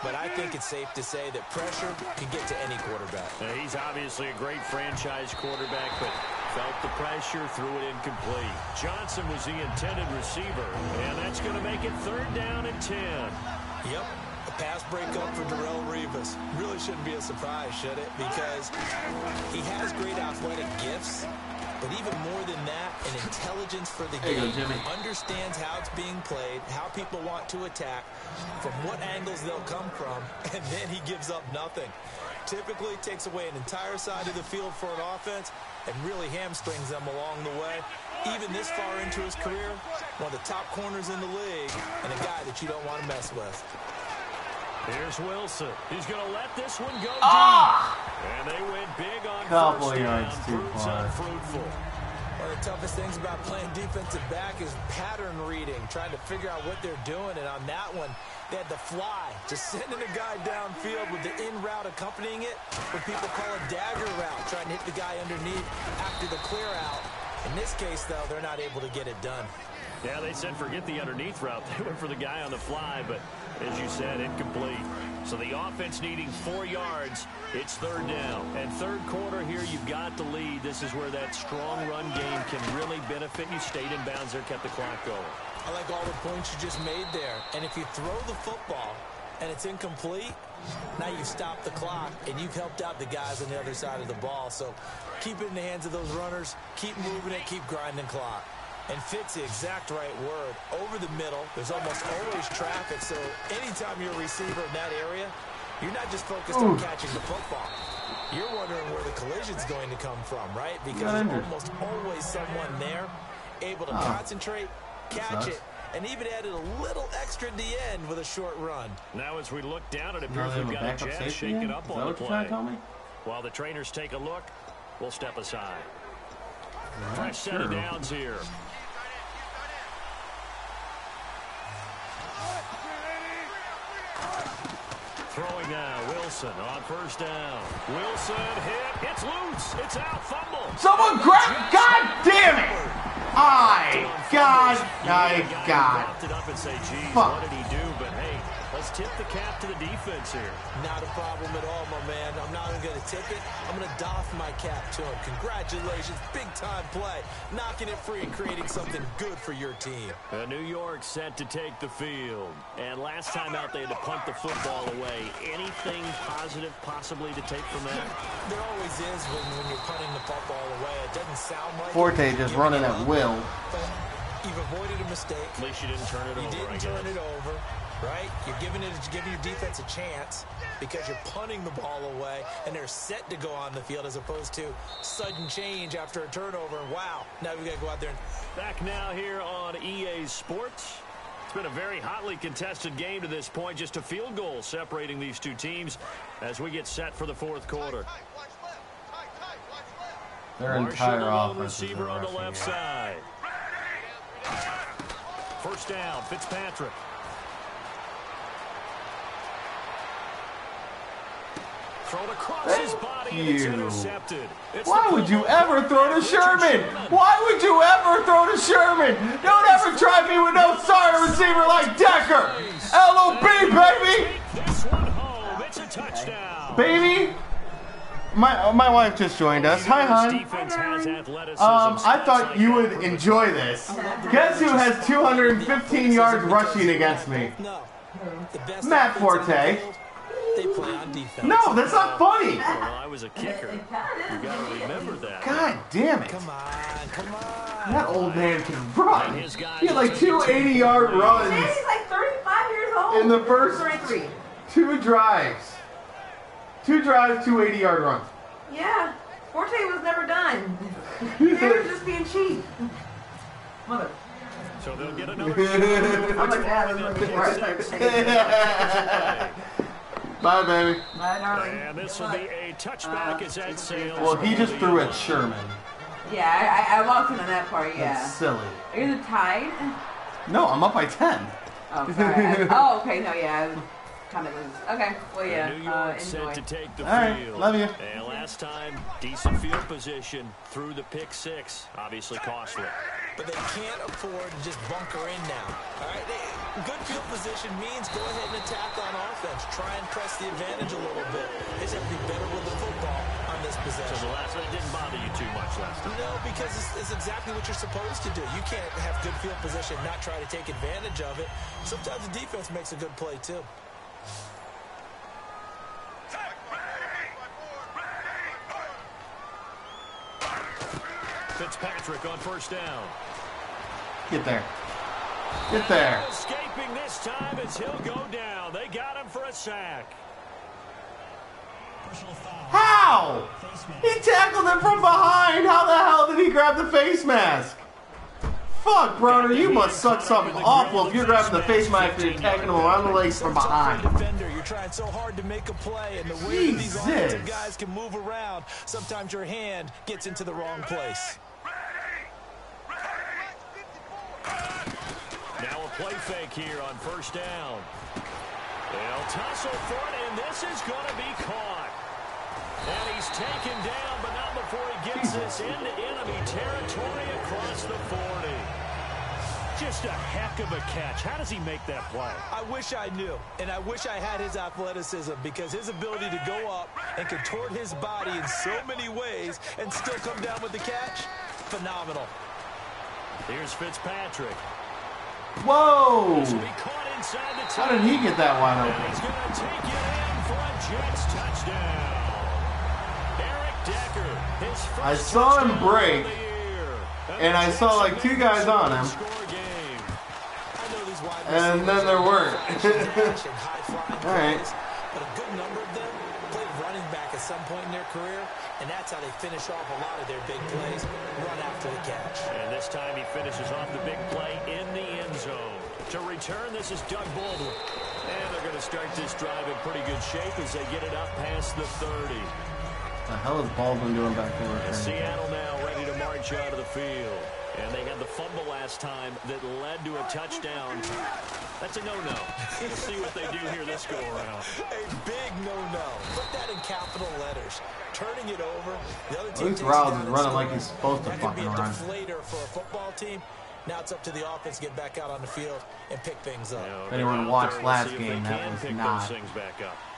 D: but I think it's safe to say that pressure can get to any quarterback.
C: He's obviously a great franchise quarterback, but felt the pressure, threw it incomplete. Johnson was the intended receiver, and that's going to make it 3rd down and 10.
D: Yep. A pass breakup for Darrelle Revis. Really shouldn't be a surprise, should it? Because he has great athletic gifts. But even more than that, an intelligence for the game. Understands how it's being played, how people want to attack, from what angles they'll come from, and then he gives up nothing. Typically takes away an entire side of the field for an offense and really hamstrings them along the way. Even this far into his career, one of the top corners in the league, and a guy that you don't want to mess with.
C: Here's Wilson. He's going to let this one go deep. And they went big on
A: couple
C: first down.
A: yards too far.
C: Unfruitful.
D: One of the toughest things about playing defensive back is pattern reading, trying to figure out what they're doing. And on that one, they had the fly, just sending a guy downfield with the in route accompanying it, what people call a dagger route, trying to hit the guy underneath after the clear out. In this case, though, they're not able to get it done.
C: Yeah, they said forget the underneath route. They went for the guy on the fly, but as you said, incomplete. So the offense needing 4 yards. It's 3rd down. And 3rd quarter here, you've got the lead. This is where that strong run game can really benefit you. Stayed in bounds there, kept the clock going.
D: I like all the points you just made there. And if you throw the football and it's incomplete, now you've stopped the clock and you've helped out the guys on the other side of the ball. So keep it in the hands of those runners. Keep moving it. Keep grinding clock. And fit's the exact right word. Over the middle, there's almost always traffic. So anytime you're a receiver in that area, you're not just focused on catching the football. You're wondering where the collision's going to come from, right? Because there's almost always someone there able to concentrate, catch it, and even added a little extra at the end with a short run.
C: Now as we look down, it appears we've got a Jazz shaking up on the play. While the trainers take a look, we'll step aside. Fresh set of downs here. now. Wilson on first down. Wilson hit. It's loose. It's out. Fumble.
A: Someone grab. God damn it. God.
C: It up and say, geez,
A: Fuck.
C: what did he do? But hey, let's tip the cap to the defense here.
D: Not a problem at all, my man. I'm not even going to tip it. I'm going to doff my cap to him. Congratulations. Big-time play. Knocking it free and creating something good for your team.
C: New York set to take the field. And last time out, they had to punt the football away. Anything positive possibly to take from that?
D: There always is when you're punting the football away. It doesn't sound like
A: Forte just running at will.
D: But you've avoided a mistake.
C: At least you didn't turn it over.
D: You didn't turn it over, right? You're giving your defense a chance because you're punting the ball away, and they're set to go on the field as opposed to sudden change after a turnover. And wow, now we've got to go out there.
C: Back now here on EA Sports. It's been a very hotly contested game to this point. Just a field goal separating these two teams as we get set for the fourth quarter.
A: Their entire
C: Marshall, the
A: offense is
C: receiver on the left
A: rushing
C: side. First down, Fitzpatrick. Thrown across his body and it's intercepted.
A: Why would you ever throw to Sherman? Why would you ever throw to Sherman? Don't ever try me with no starter receiver like Decker. LOB, baby.
C: This one home. It's a touchdown.
A: Baby. My wife just joined us. Hi, hon. I thought you would enjoy this. Guess who has 215 yards rushing against me? Matt Forte.
D: They play on defense.
A: No, that's not funny.
C: Well, I was a kicker. You got to remember that.
A: God damn it.
D: Come on.
A: That old man can run. He had like 2 80-yard runs.
E: Man, he's like 35 years old.
A: In the first
E: 33.
A: 2 drives. 2 drives, 2 80-yard runs.
E: Yeah. Forte was never done. They were just being cheap. Mother.
C: So they'll get another shot.
E: I'm like, Dad, I'm looking for it.
A: Bye, baby.
E: Bye, darling.
C: And this will be a touchback as that sails.
A: Well, he just threw at Sherman.
E: Yeah, I walked in on that part, yeah.
A: That's silly.
E: Are you tied?
A: No, I'm up by 10.
E: Oh, sorry. Oh, okay, no, yeah. Kind of lose. Okay, well, yeah.
C: New York
E: Enjoy.
C: set to take the
A: All right,
C: field.
A: love you.
C: And last time, decent field position through the pick six. Obviously costly.
D: But they can't afford to just bunker in now. All right, good field position means go ahead and attack on offense. Try and press the advantage a little bit. They just have to be better with the football on this possession.
C: So the last one didn't bother you too much last time.
D: No, because it's exactly what you're supposed to do. You can't have good field position, not try to take advantage of it. Sometimes the defense makes a good play too.
C: Fitzpatrick on first down.
A: Get there. Get there.
C: Escaping this time as he'll go down. They got him for a sack.
A: How? He tackled him from behind. How the hell did he grab the face mask? Fuck, brother, you must suck something awful if you're grabbing the face mask and you're tackling him around the legs from behind.
D: Defender, you're trying so hard to make a play, and the way these offensive guys can move around, sometimes your hand gets into the wrong place.
C: Now a play fake here on first down. They'll tussle for it, and this is going to be caught. And he's taken down, but not before he gets this into enemy territory across the 40. Just a heck of a catch. How does he make that play?
D: I wish I knew, and I wish I had his athleticism, because his ability to go up and contort his body in so many ways and still come down with the catch, phenomenal.
C: Here's Fitzpatrick.
A: Whoa!
C: This will be caught inside the 10.
A: How did he get that wide
C: And
A: open?
C: he's going to take it in for a Jets touchdown. Eric Decker, his first
A: I saw him
C: touchdown
A: break,
C: of the year.
A: and I saw like 2 guys on him. And then there weren't. All right.
D: But a good number of them played running back at some point in their career, and that's how they finish off a lot of their big plays, run after the catch.
C: And this time he finishes off the big play in the end zone. To return, this is Doug Baldwin. And they're going to start this drive in pretty good shape as they get it up past the 30.
A: The hell is Baldwin doing back there?
C: And Seattle now ready to march march out of the field. And they had the fumble last time that led to a touchdown. That's a no-no. We'll see what they do here this go-around.
D: A big no-no. Put that in capital letters. Turning it over. The other team
A: at least Rouse is running like he's supposed to fucking run.
D: That could be a deflator for a football team. Now it's up to the offense to get back out on the field and pick things up.
A: If anyone watched last game, that was not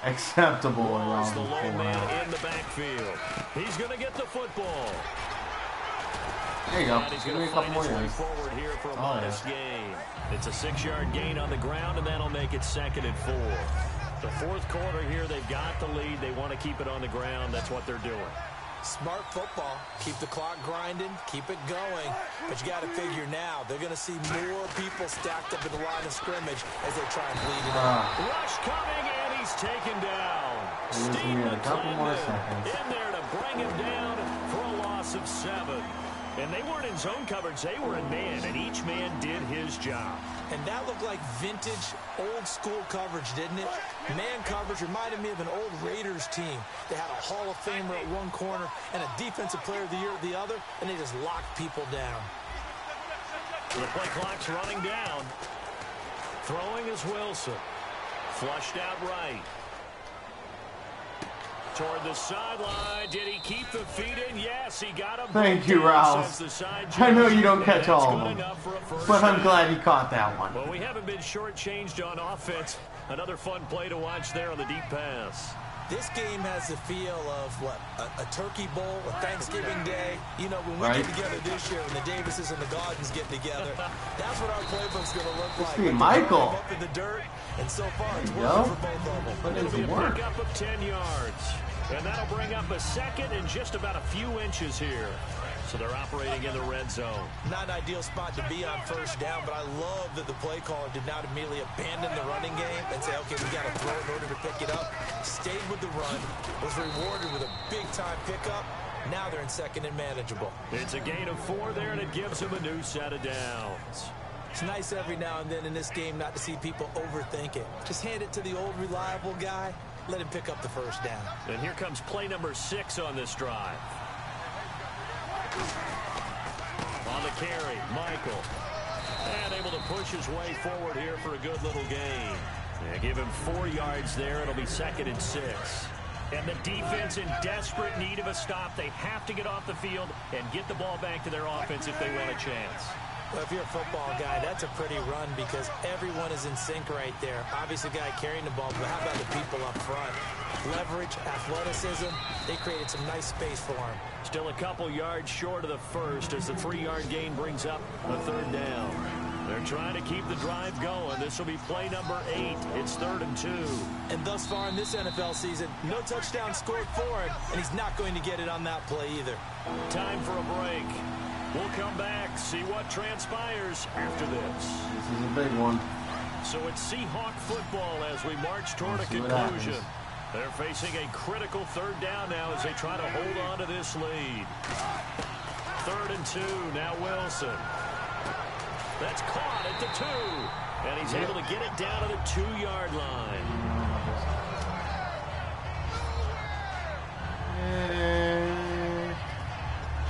A: acceptable.
C: It's the low man in the backfield. He's going to get the football.
A: There you go.
C: And he's
A: Give
C: going
A: me
C: to
A: a couple
C: find
A: more
C: his way
A: yards.
C: forward here for a modest gain. It's a 6-yard gain on the ground, and that'll make it 2nd and 4. The fourth quarter here, they've got the lead. They want to keep it on the ground. That's what they're doing.
D: Smart football. Keep the clock grinding. Keep it going. But you got to figure now, they're going to see more people stacked up in the line of scrimmage as they try and bleed it out.
C: Rush coming, and he's taken down.
A: Give me a couple more seconds.
C: In there to bring him down for a loss of 7. And they weren't in zone coverage. They were in man, and each man did his job.
D: And that looked like vintage, old-school coverage, didn't it? Man coverage reminded me of an old Raiders team. They had a Hall of Famer at one corner and a Defensive Player of the Year at the other, and they just locked people down.
C: The play clock's running down. Throwing is Wilson. Flushed out right. Toward the sideline. Did he keep the feet in? Yes, he got him.
A: Thank you, Rouse. I know you don't catch all of them, but I'm glad he caught that one.
C: Well, we haven't been shortchanged on offense. Another fun play to watch there on the deep pass.
D: This game has the feel of, what, a turkey bowl, a Thanksgiving day. You know, when we get together this year, when the Davises and the Gaudens get together, that's what our playbook's going to look like.
A: See, Michael.
D: Up in the dirt, and so far it's working for both of them.
A: But
C: It'll be a
A: work.
C: pickup of 10 yards. And that'll bring up a 2nd and just about a few inches here. So they're operating in the red zone.
D: Not an ideal spot to be on first down, but I love that the play caller did not immediately abandon the running game and say, okay, we got to throw in order to pick it up. Stayed with the run, was rewarded with a big-time pickup. Now they're in 2nd and manageable.
C: It's a gain of 4 there, and it gives them a new set of downs.
D: It's nice every now and then in this game not to see people overthink it. Just hand it to the old reliable guy. Let him pick up the first down.
C: And here comes play number 6 on this drive. On the carry, Michael. And able to push his way forward here for a good little gain. Yeah, give him 4 yards there. It'll be 2nd and 6. And the defense in desperate need of a stop. They have to get off the field and get the ball back to their offense if they want a chance.
D: Well, if you're a football guy, that's a pretty run because everyone is in sync right there. Obviously, the guy carrying the ball, but how about the people up front? Leverage, athleticism, they created some nice space for him.
C: Still a couple yards short of the first as the 3-yard gain brings up a 3rd down. They're trying to keep the drive going. This will be play number 8. It's 3rd and 2.
D: And thus far in this NFL season, no touchdown scored for him, and he's not going to get it on that play either.
C: Time for a break. We'll come back, see what transpires after this.
A: This is a big one.
C: So it's Seahawk football as we march toward a conclusion. They're facing a critical 3rd down now as they try to hold on to this lead. 3rd and 2, now Wilson. That's caught at the 2. And he's able to get it down to the 2-yard line.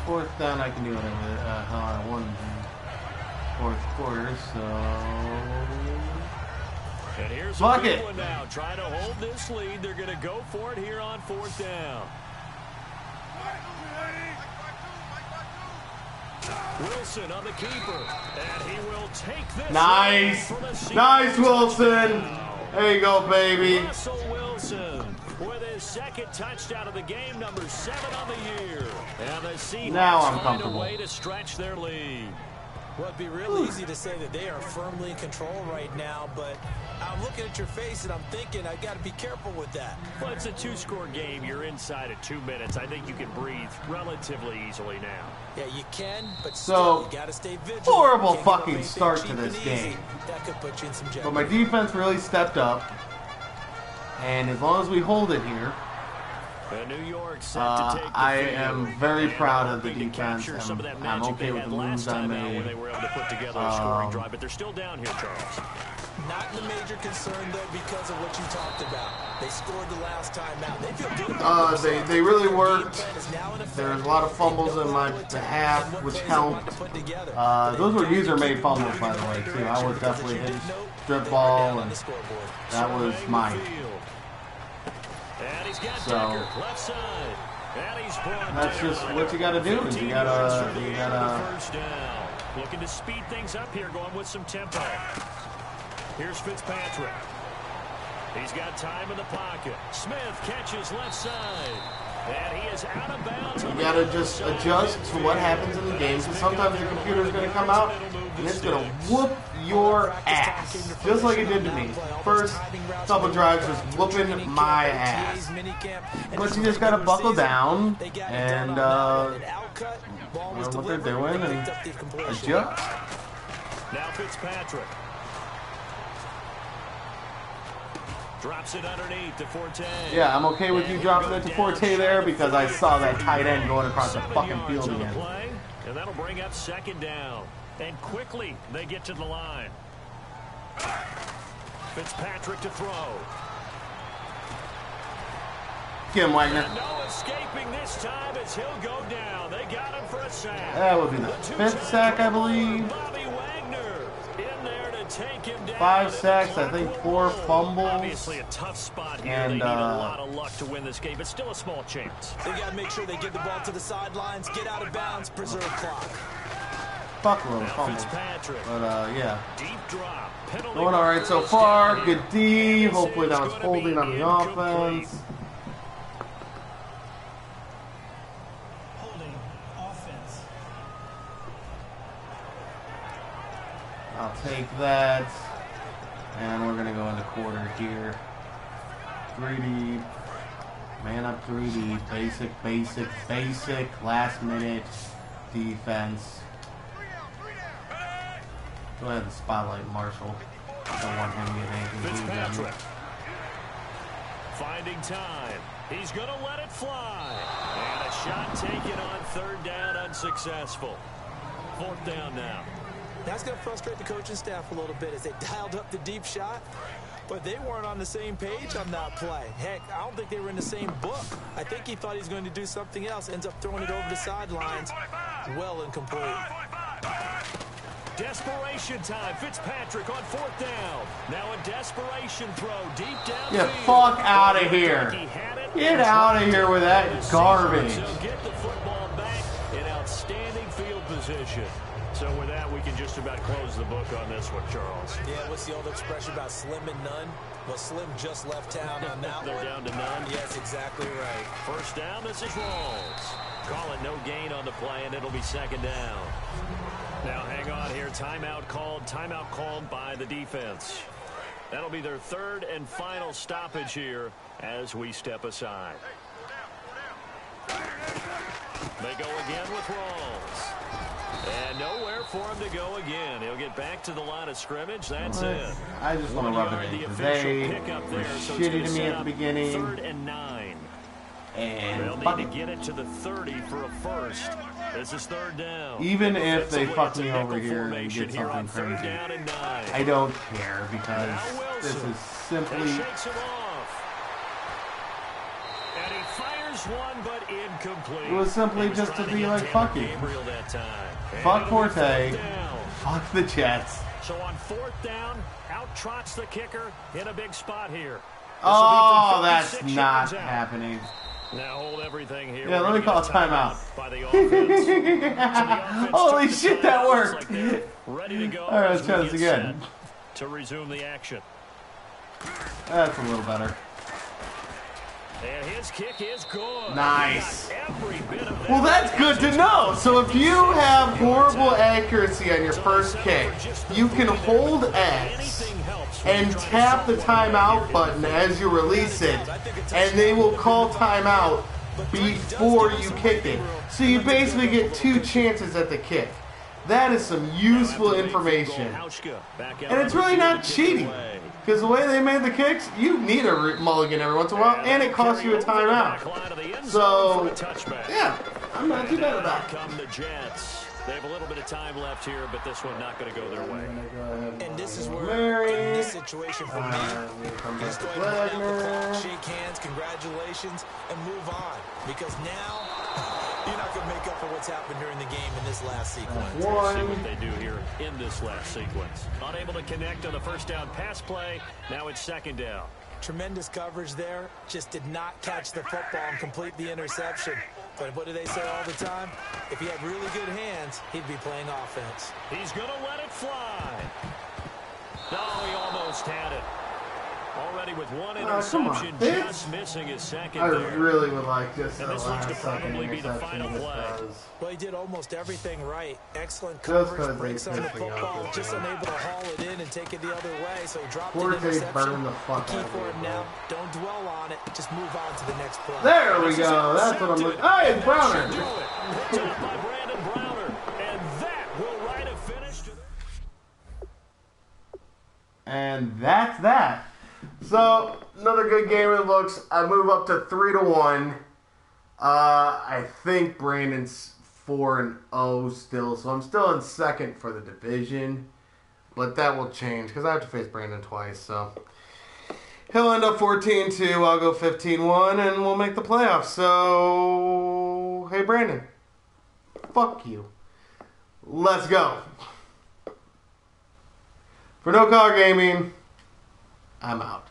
A: 4th down, I can do whatever hell I want in 4th quarter, so...
C: And here's
A: Fuck
C: a big
A: it.
C: one now. Trying to hold this lead. They're going to go for it here on 4th down. Wilson on the keeper. And he will take this.
A: Nice. Nice, Wilson. There you go, baby.
C: Russell Wilson with his 2nd touchdown of the game, number 7 on the year. And the Seahawks
A: Now I'm
C: find
A: comfortable.
C: a way to stretch their lead.
D: Well, it'd be real easy to say that they are firmly in control right now, but I'm looking at your face and I'm thinking I got to be careful with that.
C: Well, it's a 2-score game. You're inside at 2 minutes. I think you can breathe relatively easily now.
D: Yeah, you can, but
A: So,
D: still, you got to stay vigilant.
A: horrible
D: Can't give up
A: fucking
D: anything
A: start to
D: cheap
A: this
D: and
A: game.
D: easy. That could put you in some jeopardy.
A: But my defense really stepped up. And as long as we hold it here,
C: New York set to take the
A: I
C: field.
A: am very
C: And
A: proud of the
C: hoping to
A: defense.
C: capture some of that
A: I'm
C: magic
A: okay
C: they
A: with
C: had
A: the moves
C: last
A: I
C: time out
A: made.
C: when they were able to put together a scoring drive, but they're still down here, Charles.
D: Not the major concern, though, because of what you talked about. They scored the last time out. They feel good.
A: They really worked. There was a lot of fumbles in my behalf, which helped. Those were user-made fumbles, by the way, too. I was definitely his strip ball, and that was mine. So that's just what you got to do. Is you gotta.
C: First down. Looking to speed things up here, going with some tempo. Here's Fitzpatrick. He's got time in the pocket. Smith catches left side. And he is out of bounds.
A: You gotta just adjust to what happens in the game, because sometimes your computer's gonna come out and it's gonna whoop your ass, just like it did to me. First couple drives was whooping my ass, but you just gotta buckle down and know what they're doing and adjust.
C: Now Fitzpatrick. Drops it underneath to Forte.
A: Yeah, I'm okay with you dropping it to Forte there because I saw that tight end going across the fucking field again.
C: And that'll bring up second down. And quickly they get to the line. Fitzpatrick to throw.
A: Get him, Wagner.
C: And no escaping this time as he'll go down. They got him for a sack.
A: That would be the 5th sack, I believe.
C: Bobby Wagner in there to take him down.
A: 5 sacks, I think 4 fumbles.
C: Obviously a tough spot here.
A: And,
C: they need a lot of luck to win this game, but still a small chance.
D: They got to make sure they get the ball to the sidelines, get out of bounds, preserve clock.
A: Fuck a little fumbles. But, yeah.
C: Deep drop.
A: Going all right so far. Good D. Hopefully that was holding on the offense. I'll take that. And we're going to go into quarter here. 3 deep. Man up 3 deep. Basic. Last minute defense. Go ahead and spotlight Marshall. Don't want him to get anything
C: Fitzpatrick. Finding time. He's going to let it fly. And a shot taken on 3rd down, unsuccessful. 4th down now.
D: That's going to frustrate the coaching staff a little bit as they dialed up the deep shot, but they weren't on the same page on that play. Heck, I don't think they were in the same book. I think he thought he was going to do something else, ends up throwing it over the sidelines. Well incomplete.
C: Desperation time. Fitzpatrick on 4th down. Now a desperation throw deep down.
A: Get fuck out of here. Get out of here with that garbage.
C: So get the football back in outstanding field position. So with that, we can just about close the book on this one, Charles.
D: Yeah, what's the old expression about slim and none? Well, Slim just left town on that
C: They're
D: one.
C: down to none.
D: Yes, exactly right.
C: 1st down, this is Rawls. Call it no gain on the play, and it'll be 2nd down. Now hang on here. Timeout called by the defense. That'll be their 3rd and final stoppage here as we step aside. They go again with Rawls. And nowhere for him to go again. He'll get back to the line of scrimmage. That's it.
A: I just want to rub it in. They were shitty to me at the beginning.
C: 3rd and 9.
A: And
C: they'll need to get it to the 30 for a first. This is 3rd down.
A: Even if they fuck me over here and get something crazy, I don't care because this is simply.
C: Shakes him off. And he fires one, but incomplete.
A: It was simply just to be like, fuck you. Fuck Forte. Fuck the Jets.
C: So on 4th down, out trots the kicker in a big spot here.
A: Oh, that's not happening.
C: Now hold everything here.
A: Yeah, let me call a timeout.
C: By the offense.
A: Holy shit, that worked.
C: Ready to go.
A: All right, let's try this again.
C: To resume the action.
A: That's a little better.
C: And his kick is good.
A: Nice.
C: Every bit of that.
A: Well, that's good to know. So if you have horrible accuracy on your first kick, you can hold X and tap the timeout button as you release it, and they will call timeout before you kick it. So you basically get 2 chances at the kick. That is some useful information. And it's really not cheating. Because the way they made the kicks, you need a mulligan every once in a while, and it costs you a timeout. So, yeah, I'm not too bad about it.
C: Come the Jets. They have a little bit of time left here, but this one not going to go their way.
D: And this is where, in this situation for me.
A: Just
D: go ahead and lay out the clock, shake hands, congratulations, and move on. Because now, you're not going to make up for what's happened during the game in this last sequence.
C: Let's see what they do here in this last sequence. Unable to connect on the first down pass play. Now it's second down.
D: Tremendous coverage there. Just did not catch the football and complete the interception. But what do they say all the time? If he had really good hands, he'd be playing offense.
C: He's going to let it fly. No, he almost had it. Already with one interception, just missing his second
A: I
C: there.
A: really would like just
C: And
A: a
C: this looks to
A: last second
C: probably be the final
A: interception.
C: play.
D: Well, he did almost everything right. Excellent
A: Just
D: coverage,
A: 'cause
D: breaks
A: they
D: on the
A: pissed me off
D: football,
A: with
D: just
A: that.
D: unable to haul it in and take it the other way. So he dropped an
A: Forte
D: interception.
A: burned the fuck
D: key
A: out of
D: for
A: it,
D: him now, don't dwell on it. Just move on to the next play.
A: There we go. That's what I'm looking. Hey, it's Browner.
C: Picked up by Brandon Browner. And that will write a finish to
A: And that's that. So another good game it looks. I move up to 3-1. I think Brandon's 4-0 still, so I'm still in second for the division. But that will change because I have to face Brandon twice. So he'll end up 14-2. I'll go 15-1, and we'll make the playoffs. So hey, Brandon, fuck you. Let's go. For No Collar Gaming, I'm out.